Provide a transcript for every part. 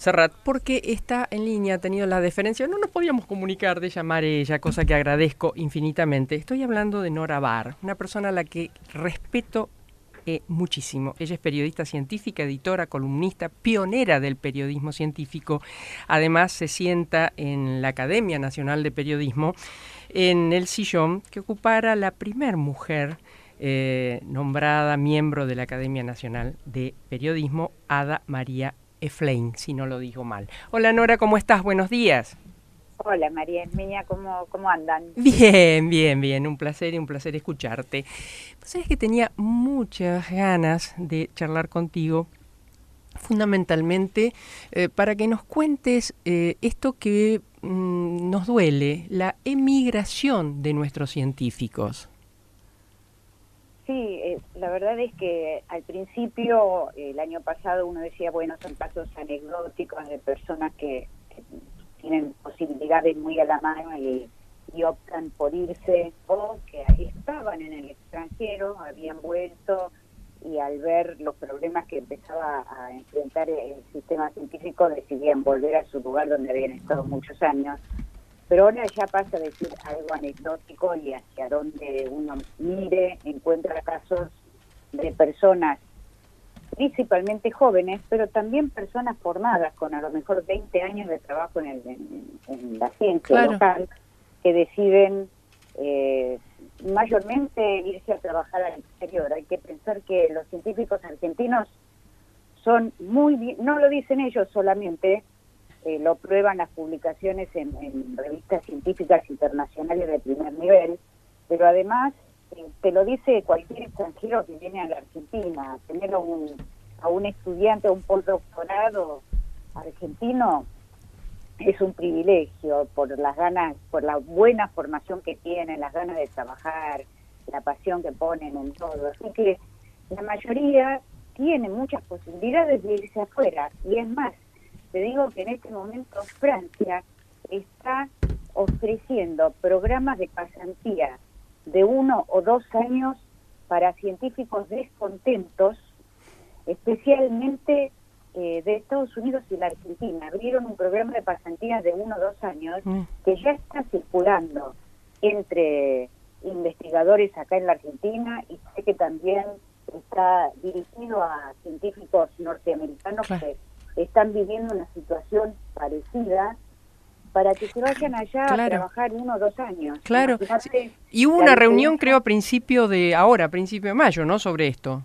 Serrat, porque está en línea, ha tenido la deferencia, no nos podíamos comunicar de llamar ella, cosa que agradezco infinitamente. Estoy hablando de Nora Barr, una persona a la que respeto muchísimo. Ella es periodista científica, editora, columnista, pionera del periodismo científico. Además, se sienta en la Academia Nacional de Periodismo en el sillón que ocupara la primer mujer nombrada miembro de la Academia Nacional de Periodismo, Ada María Eflain, si no lo digo mal. Hola Nora, ¿cómo estás? Buenos días. Hola María Herminia, ¿cómo andan? Bien, un placer escucharte. Pues sabes que tenía muchas ganas de charlar contigo, fundamentalmente para que nos cuentes esto que nos duele, la emigración de nuestros científicos. Sí, la verdad es que al principio, el año pasado, uno decía, bueno, son casos anecdóticos de personas que tienen posibilidades muy a la mano y optan por irse, o que estaban en el extranjero, habían vuelto, y al ver los problemas que empezaba a enfrentar el sistema científico, decidían volver a su lugar donde habían estado muchos años. Pero ahora ya pasa a decir algo anecdótico, y hacia donde uno mire encuentra casos de personas principalmente jóvenes, pero también personas formadas con a lo mejor 20 años de trabajo en la ciencia local, que deciden mayormente irse a trabajar al exterior. Hay que pensar que los científicos argentinos son muy bien, no lo dicen ellos solamente, lo prueban las publicaciones en revistas científicas internacionales de primer nivel, pero además te lo dice cualquier extranjero que viene a la Argentina. Tener a un estudiante, a un postdoctorado argentino es un privilegio por las ganas, por la buena formación que tienen, las ganas de trabajar, la pasión que ponen en todo. Así que la mayoría tiene muchas posibilidades de irse afuera, y es más, te digo que en este momento Francia está ofreciendo programas de pasantía de 1 o 2 años para científicos descontentos, especialmente de Estados Unidos y la Argentina. Abrieron un programa de pasantías de 1 o 2 años que ya está circulando entre investigadores acá en la Argentina, y sé que también está dirigido a científicos norteamericanos que están viviendo una situación parecida, para que se vayan allá a trabajar 1 o 2 años. Claro. Y hubo una reunión, creo, a principio de mayo, ¿no?, sobre esto.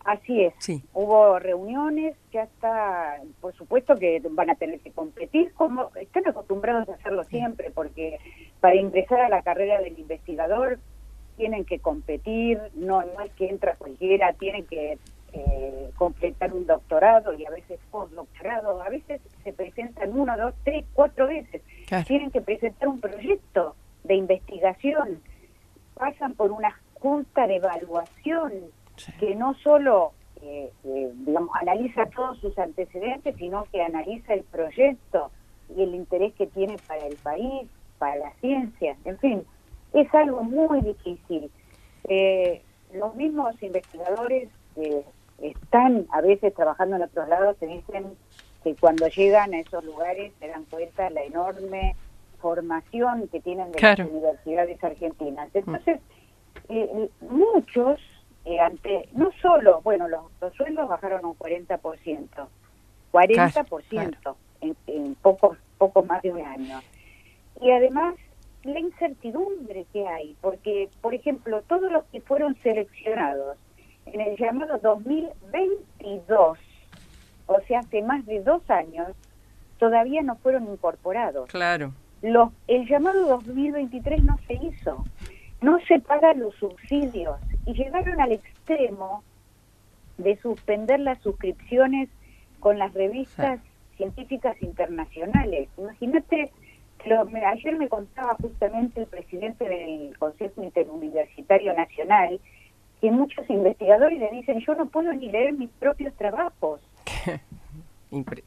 Así es. Sí. Hubo reuniones, ya está, por supuesto que van a tener que competir, como están acostumbrados a hacerlo siempre, porque para ingresar a la carrera del investigador tienen que competir, no es que entra cualquiera, tienen que completar un doctorado y a veces postdoctorado, a veces se presentan 1, 2, 3, 4 veces, tienen que presentar un proyecto de investigación, pasan por una junta de evaluación que no solo digamos, analiza todos sus antecedentes, sino que analiza el proyecto y el interés que tiene para el país, para la ciencia, en fin, es algo muy difícil. Los mismos investigadores están a veces trabajando en otros lados, te dicen que cuando llegan a esos lugares se dan cuenta de la enorme formación que tienen de las universidades argentinas. Entonces, muchos, no solo, bueno, los sueldos bajaron un 40%, 40% en poco más de un año. Y además, la incertidumbre que hay, porque, por ejemplo, todos los que fueron seleccionados en el llamado 2022, o sea, hace más de 2 años, todavía no fueron incorporados. Claro. El llamado 2023 no se hizo, no se pagan los subsidios, y llegaron al extremo de suspender las suscripciones con las revistas científicas internacionales. Imagínate, ayer me contaba justamente el presidente del Consejo Interuniversitario Nacional que muchos investigadores le dicen, yo no puedo ni leer mis propios trabajos.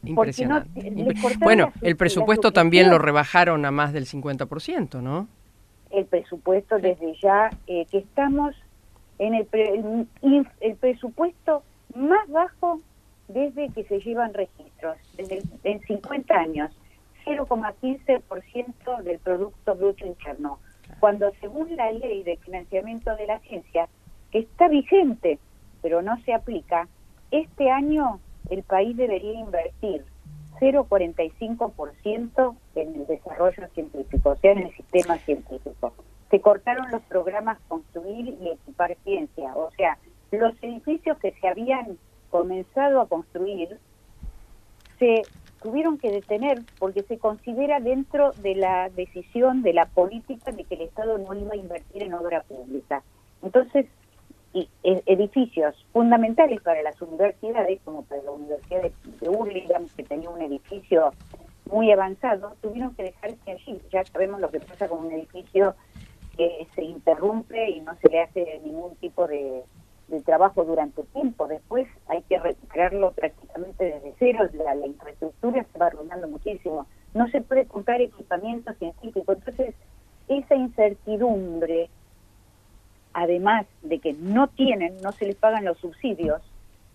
Impresionante. Bueno, el presupuesto también lo rebajaron a más del 50%, ¿no? El presupuesto desde ya, que estamos en el presupuesto más bajo desde que se llevan registros, en 50 años, 0,15% del Producto Bruto Interno, cuando según la ley de financiamiento de la ciencia, que está vigente, pero no se aplica, este año el país debería invertir 0,45% en el desarrollo científico, o sea, en el sistema científico. Se cortaron los programas Construir y Equipar Ciencia, o sea, los edificios que se habían comenzado a construir se tuvieron que detener porque se considera dentro de la decisión de la política de que el Estado no iba a invertir en obra pública. Entonces, edificios fundamentales para las universidades, como para la Universidad de Hurlingham, que tenía un edificio muy avanzado, tuvieron que dejarse allí. Ya sabemos lo que pasa con un edificio que se interrumpe y no se le hace ningún tipo de trabajo durante tiempo. Después hay que recuperarlo prácticamente desde cero. La infraestructura se va arruinando muchísimo. No se puede comprar equipamiento científico. Entonces, esa incertidumbre, además de que no se les pagan los subsidios,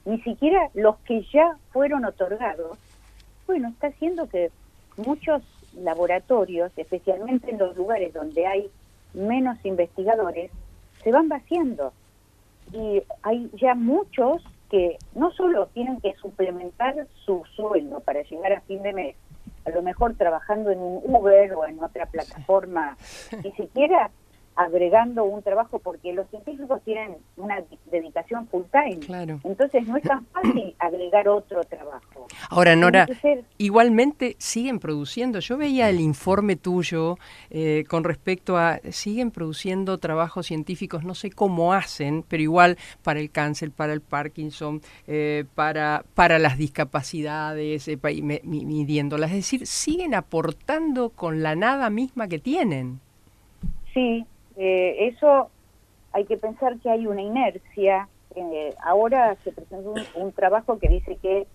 ni siquiera los que ya fueron otorgados, bueno, está haciendo que muchos laboratorios, especialmente en los lugares donde hay menos investigadores, se van vaciando. Y hay ya muchos que no solo tienen que suplementar su sueldo para llegar a fin de mes, a lo mejor trabajando en un Uber o en otra plataforma, ni siquiera agregando un trabajo, porque los científicos tienen una dedicación full time. Claro. Entonces no es tan fácil agregar otro trabajo. Ahora, Nora, igualmente siguen produciendo. Yo veía el informe tuyo con respecto a, siguen produciendo trabajos científicos, no sé cómo hacen, pero igual para el cáncer, para el Parkinson, para las discapacidades, midiéndolas. Es decir, siguen aportando con la nada misma que tienen. Sí. Eso hay que pensar que hay una inercia. Ahora se presentó un trabajo que dice que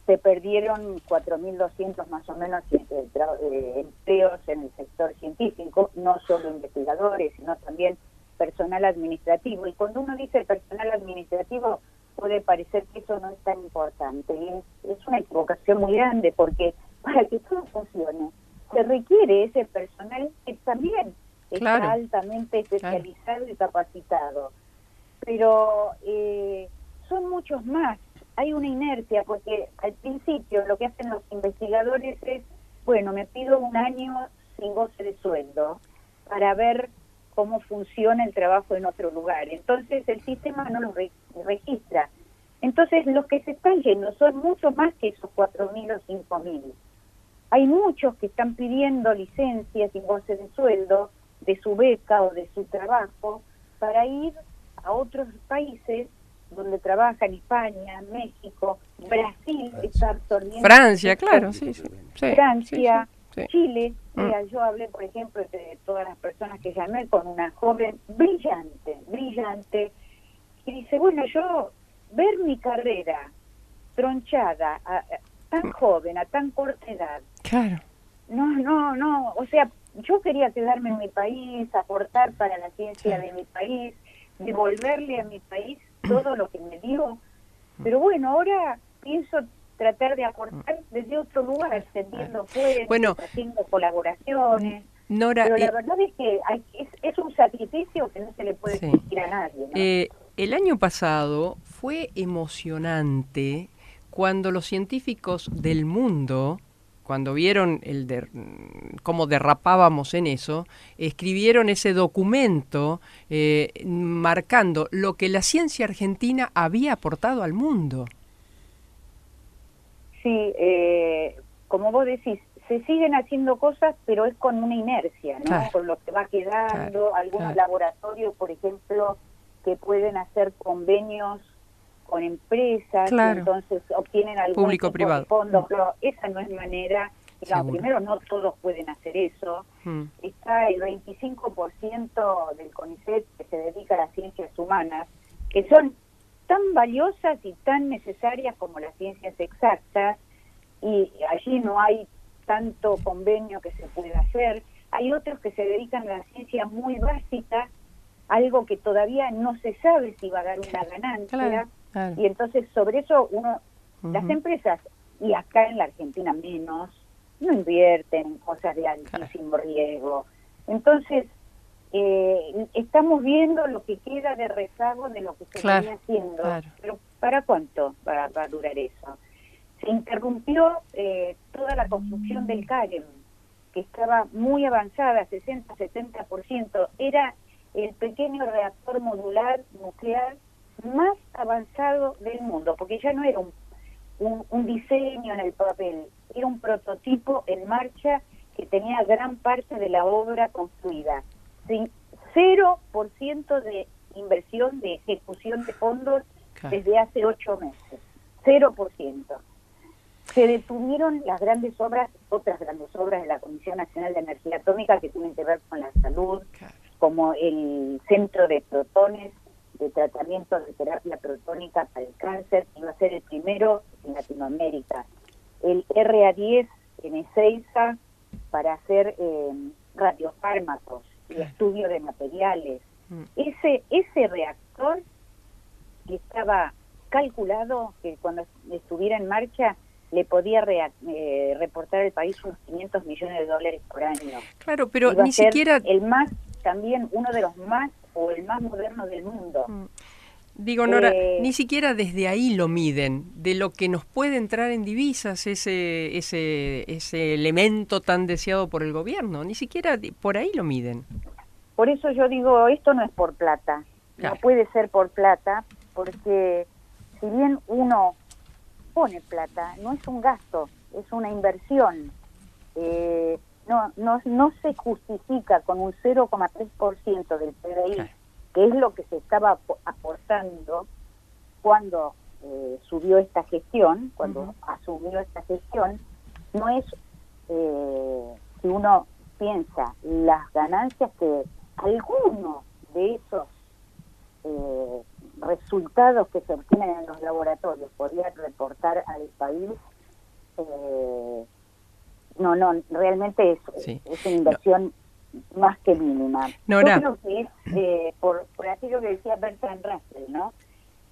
se perdieron 4.200 más o menos empleos en el sector científico, no solo investigadores, sino también personal administrativo. Y cuando uno dice personal administrativo, puede parecer que eso no es tan importante. Y es una equivocación muy grande, porque para que todo funcione, se requiere ese personal que también está altamente especializado y capacitado. Pero son muchos más. Hay una inercia, porque al principio lo que hacen los investigadores es, bueno, me pido un año sin goce de sueldo para ver cómo funciona el trabajo en otro lugar. Entonces el sistema no lo registra. Entonces los que se están yendo son mucho más que esos 4.000 o 5.000. Hay muchos que están pidiendo licencias sin goce de sueldo, de su beca o de su trabajo, para ir a otros países donde trabajan, España, México, Brasil está absorbiendo. Francia, claro, sí. Francia, sí. Chile. Mira, yo hablé, por ejemplo, de todas las personas que llamé con una joven brillante, y dice, bueno, yo ver mi carrera tronchada tan joven, a tan corta edad. Claro. No, o sea, yo quería quedarme en mi país, aportar para la ciencia de mi país, devolverle a mi país todo lo que me dio. Pero bueno, ahora pienso tratar de aportar desde otro lugar, extendiendo puentes, haciendo colaboraciones. Nora, pero la verdad es que es un sacrificio que no se le puede exigir a nadie, ¿no? El año pasado fue emocionante cuando los científicos del mundo, cuando vieron cómo derrapábamos en eso, escribieron ese documento marcando lo que la ciencia argentina había aportado al mundo. Sí, como vos decís, se siguen haciendo cosas, pero es con una inercia, ¿no? Claro. Con lo que va quedando, algunos laboratorios, por ejemplo, que pueden hacer convenios con empresas, y entonces obtienen algún tipo de fondos, pero esa no es manera. Digamos, primero, no todos pueden hacer eso. Está el 25% del CONICET que se dedica a las ciencias humanas, que son tan valiosas y tan necesarias como las ciencias exactas, y allí no hay tanto convenio que se pueda hacer. Hay otros que se dedican a la ciencia muy básica, algo que todavía no se sabe si va a dar una ganancia, y entonces sobre eso uno Las empresas, y acá en la Argentina menos, no invierten en cosas de altísimo riesgo. Entonces, estamos viendo lo que queda de rezago de lo que se venía haciendo. Pero ¿para cuánto va a durar eso? Se interrumpió toda la construcción del CAREM, que estaba muy avanzada, 60-70%. Era el pequeño reactor modular nuclear más avanzado del mundo, porque ya no era un diseño en el papel, era un prototipo en marcha que tenía gran parte de la obra construida. 0% de inversión, de ejecución de fondos desde hace 8 meses. 0%. Se detuvieron las grandes obras, otras grandes obras de la Comisión Nacional de Energía Atómica que tienen que ver con la salud, como el centro de protones, de tratamiento de terapia protónica para el cáncer, que iba a ser el primero en Latinoamérica. El RA10 en Ezeiza para hacer radiofármacos y estudio de materiales. Ese reactor que estaba calculado que cuando estuviera en marcha le podía reportar al país unos $500 millones por año. Claro, pero ni siquiera el más, también uno de los más o el más moderno del mundo. Digo, Nora, ni siquiera desde ahí lo miden, de lo que nos puede entrar en divisas ese elemento tan deseado por el gobierno, ni siquiera por ahí lo miden. Por eso yo digo, esto no es por plata, no puede ser por plata, porque si bien uno pone plata, no es un gasto, es una inversión. No se justifica con un 0,3% del PBI, que es lo que se estaba aportando cuando subió esta gestión, cuando asumió esta gestión. No es, si uno piensa, las ganancias que alguno de esos resultados que se obtienen en los laboratorios podría reportar al país, realmente es una inversión más que mínima. Nora. Yo creo que es por aquello que decía Bertrand Russell, ¿no?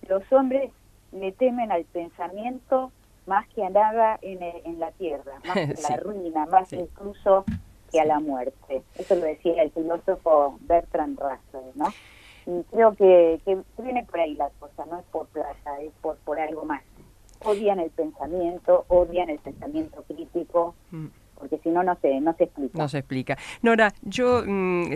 Los hombres le temen al pensamiento más que a nada en la tierra, más que a la ruina, más incluso que a la muerte. Eso lo decía el filósofo Bertrand Russell, ¿no? Y creo que viene por ahí la cosa, no es por plata, es por algo más. Odian el pensamiento crítico, porque si no, no se explica. No se explica. Nora, yo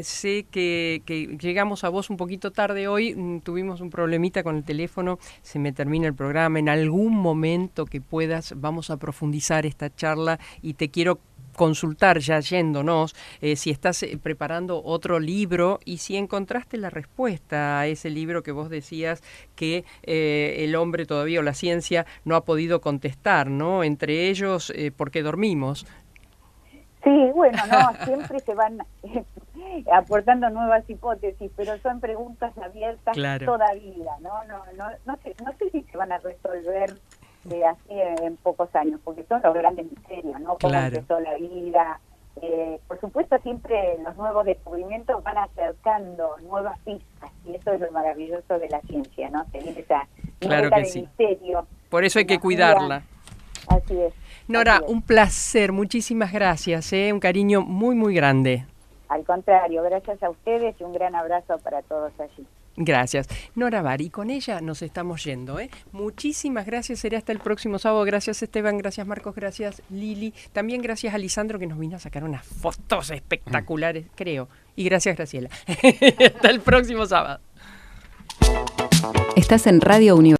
sé que llegamos a vos un poquito tarde hoy, tuvimos un problemita con el teléfono, se me termina el programa, en algún momento que puedas vamos a profundizar esta charla y te quiero consultar ya yéndonos si estás preparando otro libro y si encontraste la respuesta a ese libro que vos decías que el hombre todavía o la ciencia no ha podido contestar, ¿no? Entre ellos, ¿por qué dormimos? Sí, bueno, no, siempre se van aportando nuevas hipótesis, pero son preguntas abiertas todavía, no sé si se van a resolver así en pocos años, porque son los grandes misterios, ¿no? Cómo empezó la vida. Por supuesto, siempre los nuevos descubrimientos van acercando nuevas pistas, y eso es lo maravilloso de la ciencia, ¿no? Tener esa nota de misterio. Por eso hay que cuidarla. Así es. Nora, un placer, muchísimas gracias, un cariño muy, muy grande. Al contrario, gracias a ustedes y un gran abrazo para todos allí. Gracias. Nora Bar, y con ella nos estamos yendo. Muchísimas gracias, será hasta el próximo sábado. Gracias Esteban, gracias Marcos, gracias Lili. También gracias a Lisandro que nos vino a sacar unas fotos espectaculares, creo. Y gracias Graciela. Hasta el próximo sábado. Estás en Radio Universidad.